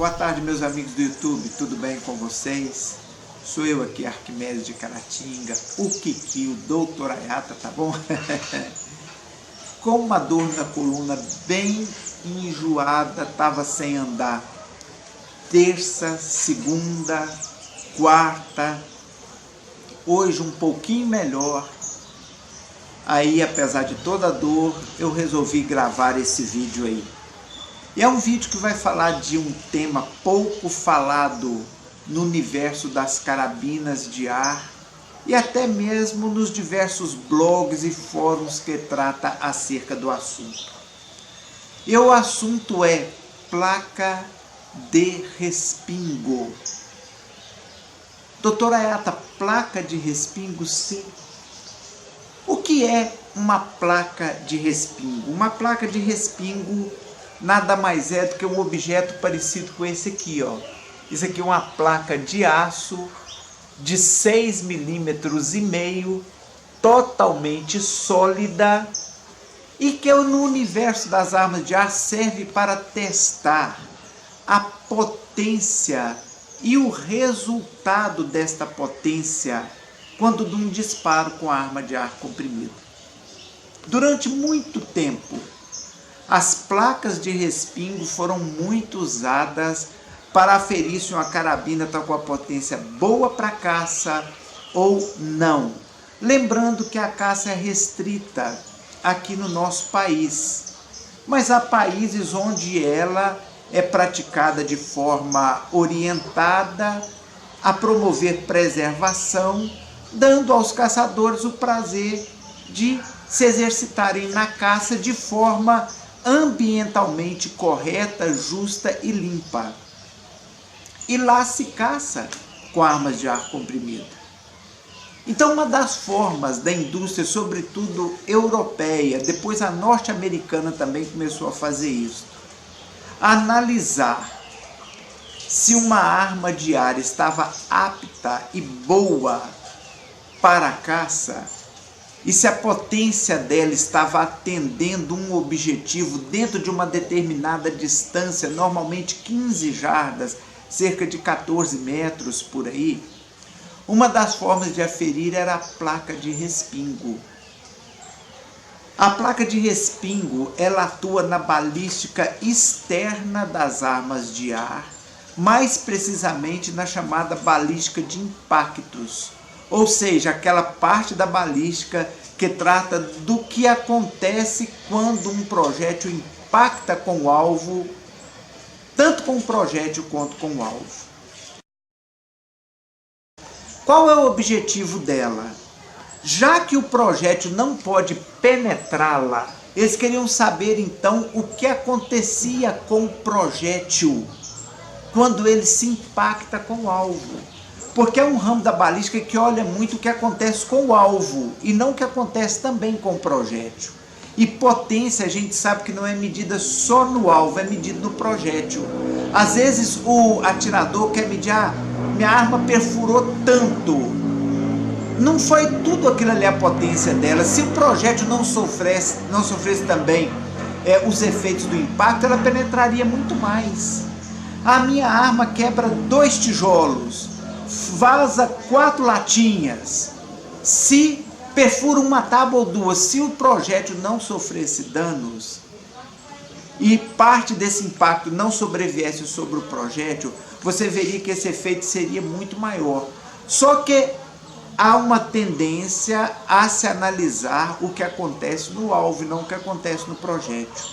Boa tarde, meus amigos do YouTube, tudo bem com vocês? Sou eu aqui, Arquimedes de Caratinga, o Kiki, o Doutor Ayata, tá bom? Com uma dor na coluna bem enjoada, estava sem andar. Terça, segunda, quarta, hoje um pouquinho melhor. Aí, apesar de toda a dor, eu resolvi gravar esse vídeo aí. E é um vídeo que vai falar de um tema pouco falado no universo das carabinas de ar e até mesmo nos diversos blogs e fóruns que trata acerca do assunto. E o assunto é placa de respingo. Doutor Ayata, placa de respingo, sim. O que é uma placa de respingo? Uma placa de respingo nada mais é do que um objeto parecido com esse aqui, ó. Isso aqui é uma placa de aço de 6,5 mm, totalmente sólida, e que no universo das armas de ar serve para testar a potência e o resultado desta potência quando de um disparo com a arma de ar comprimido. Durante muito tempo, as placas de respingo foram muito usadas para aferir se uma carabina está com a potência boa para caça ou não. Lembrando que a caça é restrita aqui no nosso país, mas há países onde ela é praticada de forma orientada a promover preservação, dando aos caçadores o prazer de se exercitarem na caça de forma ambientalmente correta, justa e limpa. E lá se caça com armas de ar comprimido. Então, uma das formas da indústria, sobretudo europeia, depois a norte-americana também começou a fazer isso, analisar se uma arma de ar estava apta e boa para a caça, e se a potência dela estava atendendo um objetivo dentro de uma determinada distância, normalmente 15 jardas, cerca de 14 metros por aí. Uma das formas de aferir era a placa de respingo. A placa de respingo, ela atua na balística externa das armas de ar, mais precisamente na chamada balística de impactos. Ou seja, aquela parte da balística que trata do que acontece quando um projétil impacta com o alvo, tanto com o projétil quanto com o alvo. Qual é o objetivo dela? Já que o projétil não pode penetrá-la, eles queriam saber então o que acontecia com o projétil quando ele se impacta com o alvo. Porque é um ramo da balística que olha muito o que acontece com o alvo e não o que acontece também com o projétil. E potência a gente sabe que não é medida só no alvo, é medida no projétil. Às vezes o atirador quer medir, minha arma perfurou tanto. Não foi tudo aquilo ali a potência dela. Se o projétil não sofresse também os efeitos do impacto, ela penetraria muito mais. A minha arma quebra 2 tijolos. Vaza 4 latinhas, se perfura uma tábua ou 2, se o projétil não sofresse danos e parte desse impacto não sobreviesse sobre o projétil, você veria que esse efeito seria muito maior. Só que há uma tendência a se analisar o que acontece no alvo e não o que acontece no projétil.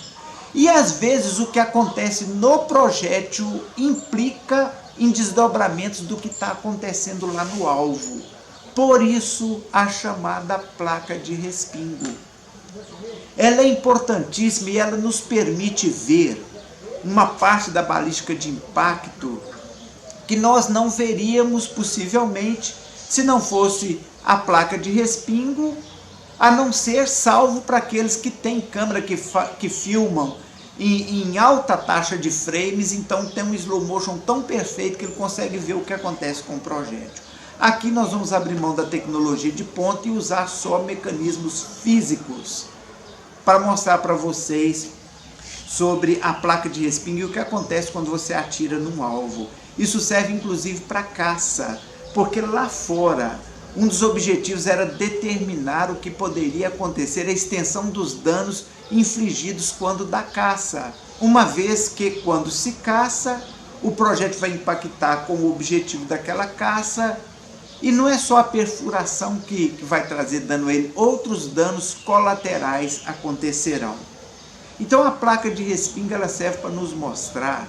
E às vezes o que acontece no projétil implica em desdobramentos do que está acontecendo lá no alvo. Por isso a chamada placa de respingo. Ela é importantíssima e ela nos permite ver uma parte da balística de impacto que nós não veríamos possivelmente se não fosse a placa de respingo, a não ser salvo para aqueles que têm câmera que filmam em alta taxa de frames, então tem um slow motion tão perfeito que ele consegue ver o que acontece com o projétil. Aqui nós vamos abrir mão da tecnologia de ponta e usar só mecanismos físicos para mostrar para vocês sobre a placa de respingo e o que acontece quando você atira num alvo. Isso serve inclusive para caça, porque lá fora um dos objetivos era determinar o que poderia acontecer, a extensão dos danos infligidos quando da caça, uma vez que quando se caça, o projétil vai impactar com o objetivo daquela caça, e não é só a perfuração que vai trazer dano a ele, outros danos colaterais acontecerão. Então a placa de respingo ela serve para nos mostrar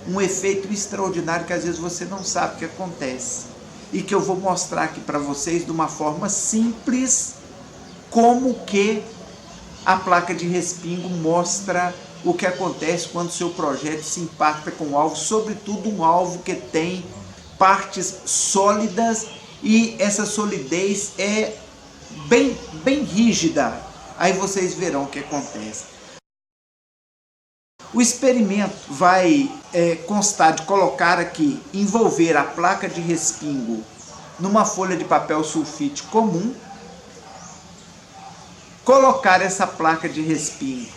um efeito extraordinário que às vezes você não sabe o que acontece. E que eu vou mostrar aqui para vocês de uma forma simples como que a placa de respingo mostra o que acontece quando o seu projétil se impacta com o alvo, sobretudo um alvo que tem partes sólidas e essa solidez é bem rígida. Aí vocês verão o que acontece. O experimento vai constar de colocar aqui, envolver a placa de respingo numa folha de papel sulfite comum, colocar essa placa de respingo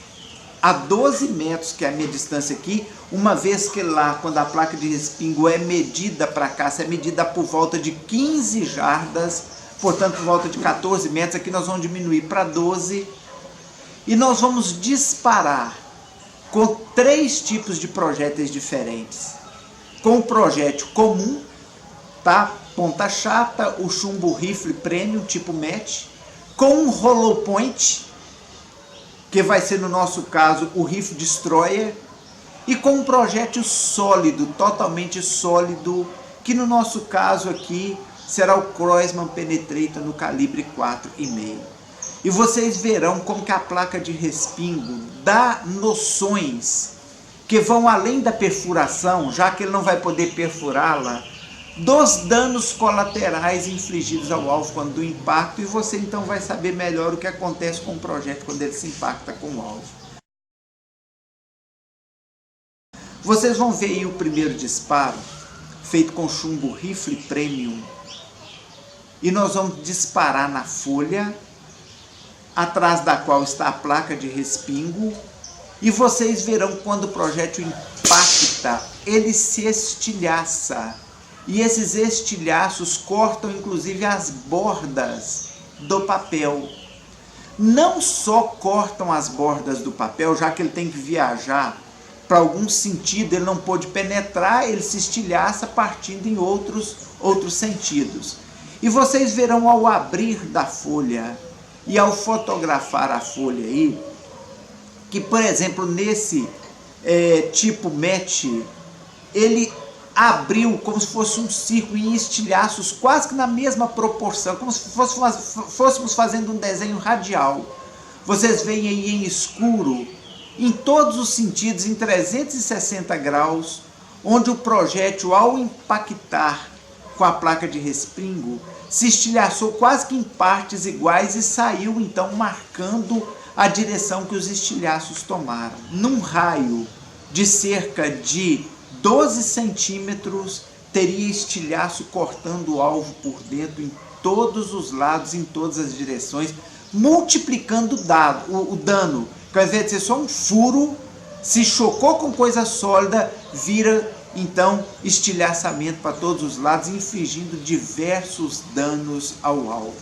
a 12 metros, que é a minha distância aqui, uma vez que lá, quando a placa de respingo é medida para caça, é medida por volta de 15 jardas, portanto por volta de 14 metros, aqui nós vamos diminuir para 12, e nós vamos disparar com 3 tipos de projéteis diferentes. Com o projétil comum, tá? Ponta chata, o chumbo rifle premium tipo match, com um hollow point, que vai ser no nosso caso o rifle destroyer, e com um projétil sólido, totalmente sólido, que no nosso caso aqui será o Crosman Penetrator no calibre 4,5. E vocês verão como que a placa de respingo dá noções que vão além da perfuração, já que ele não vai poder perfurá-la, dos danos colaterais infligidos ao alvo quando do impacto, e você então vai saber melhor o que acontece com o projétil quando ele se impacta com o alvo. Vocês vão ver aí o primeiro disparo, feito com chumbo rifle premium, e nós vamos disparar na folha, atrás da qual está a placa de respingo, e vocês verão quando o projétil impacta, ele se estilhaça, e esses estilhaços cortam inclusive as bordas do papel. Não só cortam as bordas do papel, já que ele tem que viajar para algum sentido, ele não pôde penetrar, ele se estilhaça partindo em outros sentidos. E vocês verão ao abrir da folha e ao fotografar a folha aí, que por exemplo nesse tipo match, ele abriu como se fosse um círculo em estilhaços quase que na mesma proporção, como se fôssemos fazendo um desenho radial. Vocês veem aí em escuro, em todos os sentidos, em 360 graus, onde o projétil ao impactar com a placa de respingo, se estilhaçou quase que em partes iguais e saiu então marcando a direção que os estilhaços tomaram. Num raio de cerca de 12 centímetros, teria estilhaço cortando o alvo por dentro em todos os lados, em todas as direções, multiplicando o dano, que ao invés de ser só um furo, se chocou com coisa sólida, vira então estilhaçamento para todos os lados, infligindo diversos danos ao alvo.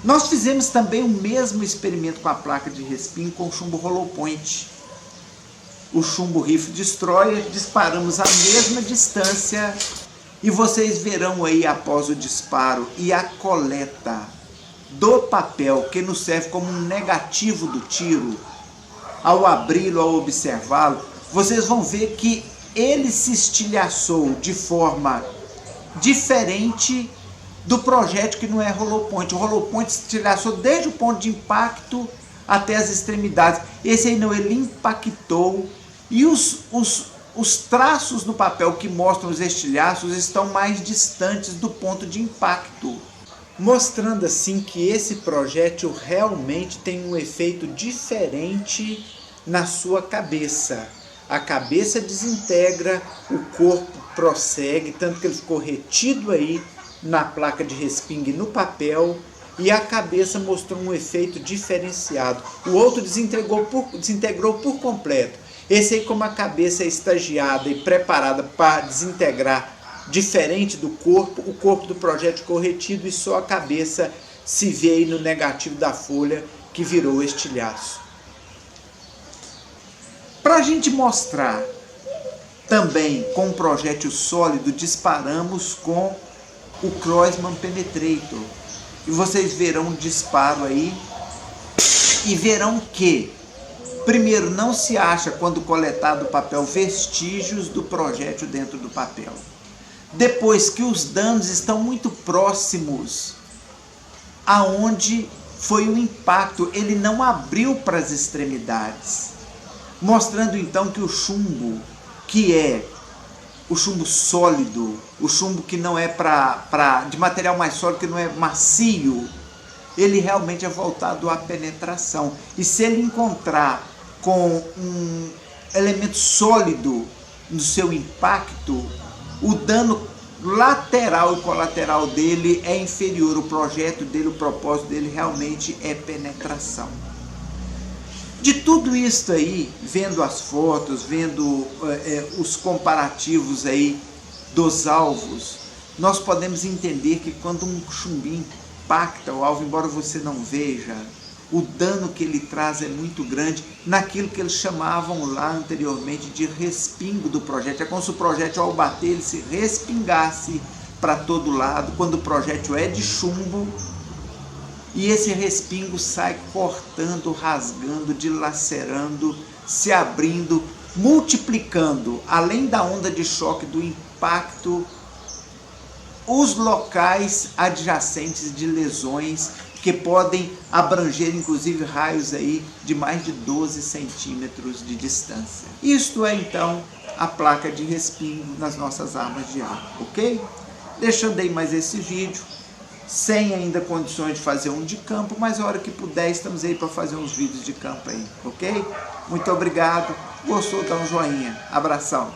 Nós fizemos também o mesmo experimento com a placa de respingo com o chumbo hollow point. O chumbo rifle destroyer, disparamos a mesma distância e vocês verão aí após o disparo e a coleta do papel, que nos serve como um negativo do tiro, ao abri-lo, ao observá-lo, vocês vão ver que ele se estilhaçou de forma diferente do projétil que não é hollow point. O hollow point se estilhaçou desde o ponto de impacto até as extremidades. Esse aí não, ele impactou e os traços no papel que mostram os estilhaços estão mais distantes do ponto de impacto, mostrando assim que esse projétil realmente tem um efeito diferente na sua cabeça. A cabeça desintegra, o corpo prossegue, tanto que ele ficou retido aí na placa de respingo e no papel, e a cabeça mostrou um efeito diferenciado. O outro desintegrou por completo. Esse aí, como a cabeça é estagiada e preparada para desintegrar diferente do corpo, o corpo do projétil ficou retido e só a cabeça se vê aí no negativo da folha, que virou estilhaço. Para a gente mostrar também com um projétil sólido, disparamos com o Croisman Penetrator. E vocês verão um disparo aí e verão que, primeiro, não se acha, quando coletado o papel, vestígios do projétil dentro do papel. Depois que os danos estão muito próximos aonde foi o impacto, ele não abriu para as extremidades, mostrando então que o chumbo, que é o chumbo sólido, o chumbo que não é de material mais sólido, que não é macio, ele realmente é voltado à penetração. E se ele encontrar com um elemento sólido no seu impacto, o dano lateral e colateral dele é inferior. O projeto dele, o propósito dele realmente é penetração. De tudo isso aí, vendo as fotos, vendo os comparativos aí dos alvos, nós podemos entender que quando um chumbinho impacta o alvo, embora você não veja, o dano que ele traz é muito grande naquilo que eles chamavam lá anteriormente de respingo do projétil. É como se o projétil, ao bater, ele se respingasse para todo lado, quando o projétil é de chumbo, e esse respingo sai cortando, rasgando, dilacerando, se abrindo, multiplicando, além da onda de choque do impacto, os locais adjacentes de lesões, que podem abranger inclusive raios aí de mais de 12 centímetros de distância. Isto é então a placa de respingo nas nossas armas de arma, ok? Deixando aí mais esse vídeo, sem ainda condições de fazer um de campo, mas a hora que puder estamos aí para fazer uns vídeos de campo aí, ok? Muito obrigado, gostou, dá um joinha, abração.